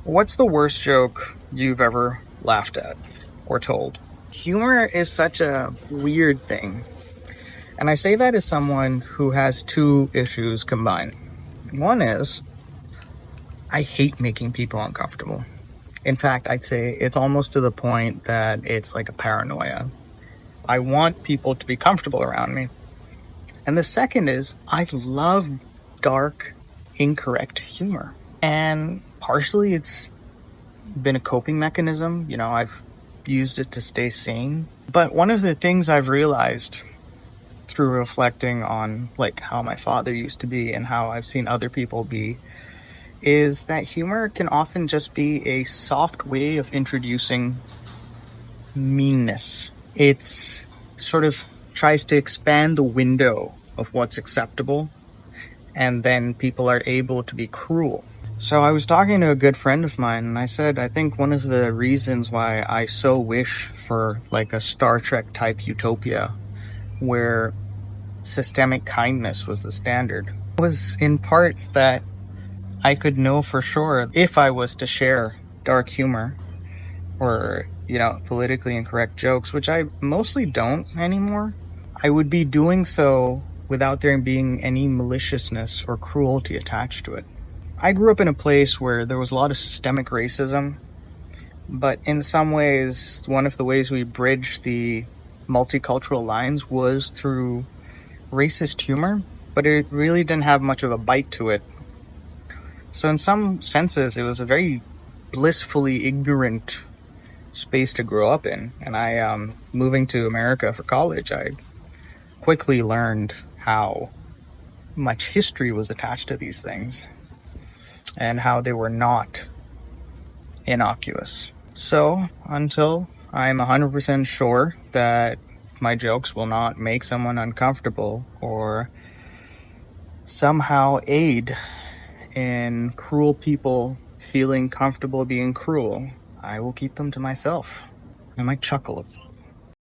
What's the worst joke you've ever laughed at or told? Humor is such a weird thing. And I say that as someone who has two issues combined. One is I hate making people uncomfortable. In fact, I'd say it's almost to the point that it's like a paranoia. I want people to be comfortable around me. And the second is I love dark, incorrect humor. And partially it's been a coping mechanism. I've used it to stay sane. But one of the things I've realized through reflecting on like how my father used to be and how I've seen other people be is that humor can often just be a soft way of introducing meanness. It's sort of tries to expand the window of what's acceptable, and then people are able to be cruel. So I was talking to a good friend of mine, and I said, I think one of the reasons why I so wish for like a Star Trek type utopia where systemic kindness was the standard was in part that I could know for sure if I was to share dark humor or, politically incorrect jokes, which I mostly don't anymore, I would be doing so without there being any maliciousness or cruelty attached to it. I grew up in a place where there was a lot of systemic racism, but in some ways, one of the ways we bridged the multicultural lines was through racist humor, but it really didn't have much of a bite to it. So in some senses, it was a very blissfully ignorant space to grow up in. And moving to America for college, I quickly learned how much history was attached to these things and how they were not innocuous. So until I'm 100% sure that my jokes will not make someone uncomfortable or somehow aid in cruel people feeling comfortable being cruel, I will keep them to myself. I might chuckle a bit.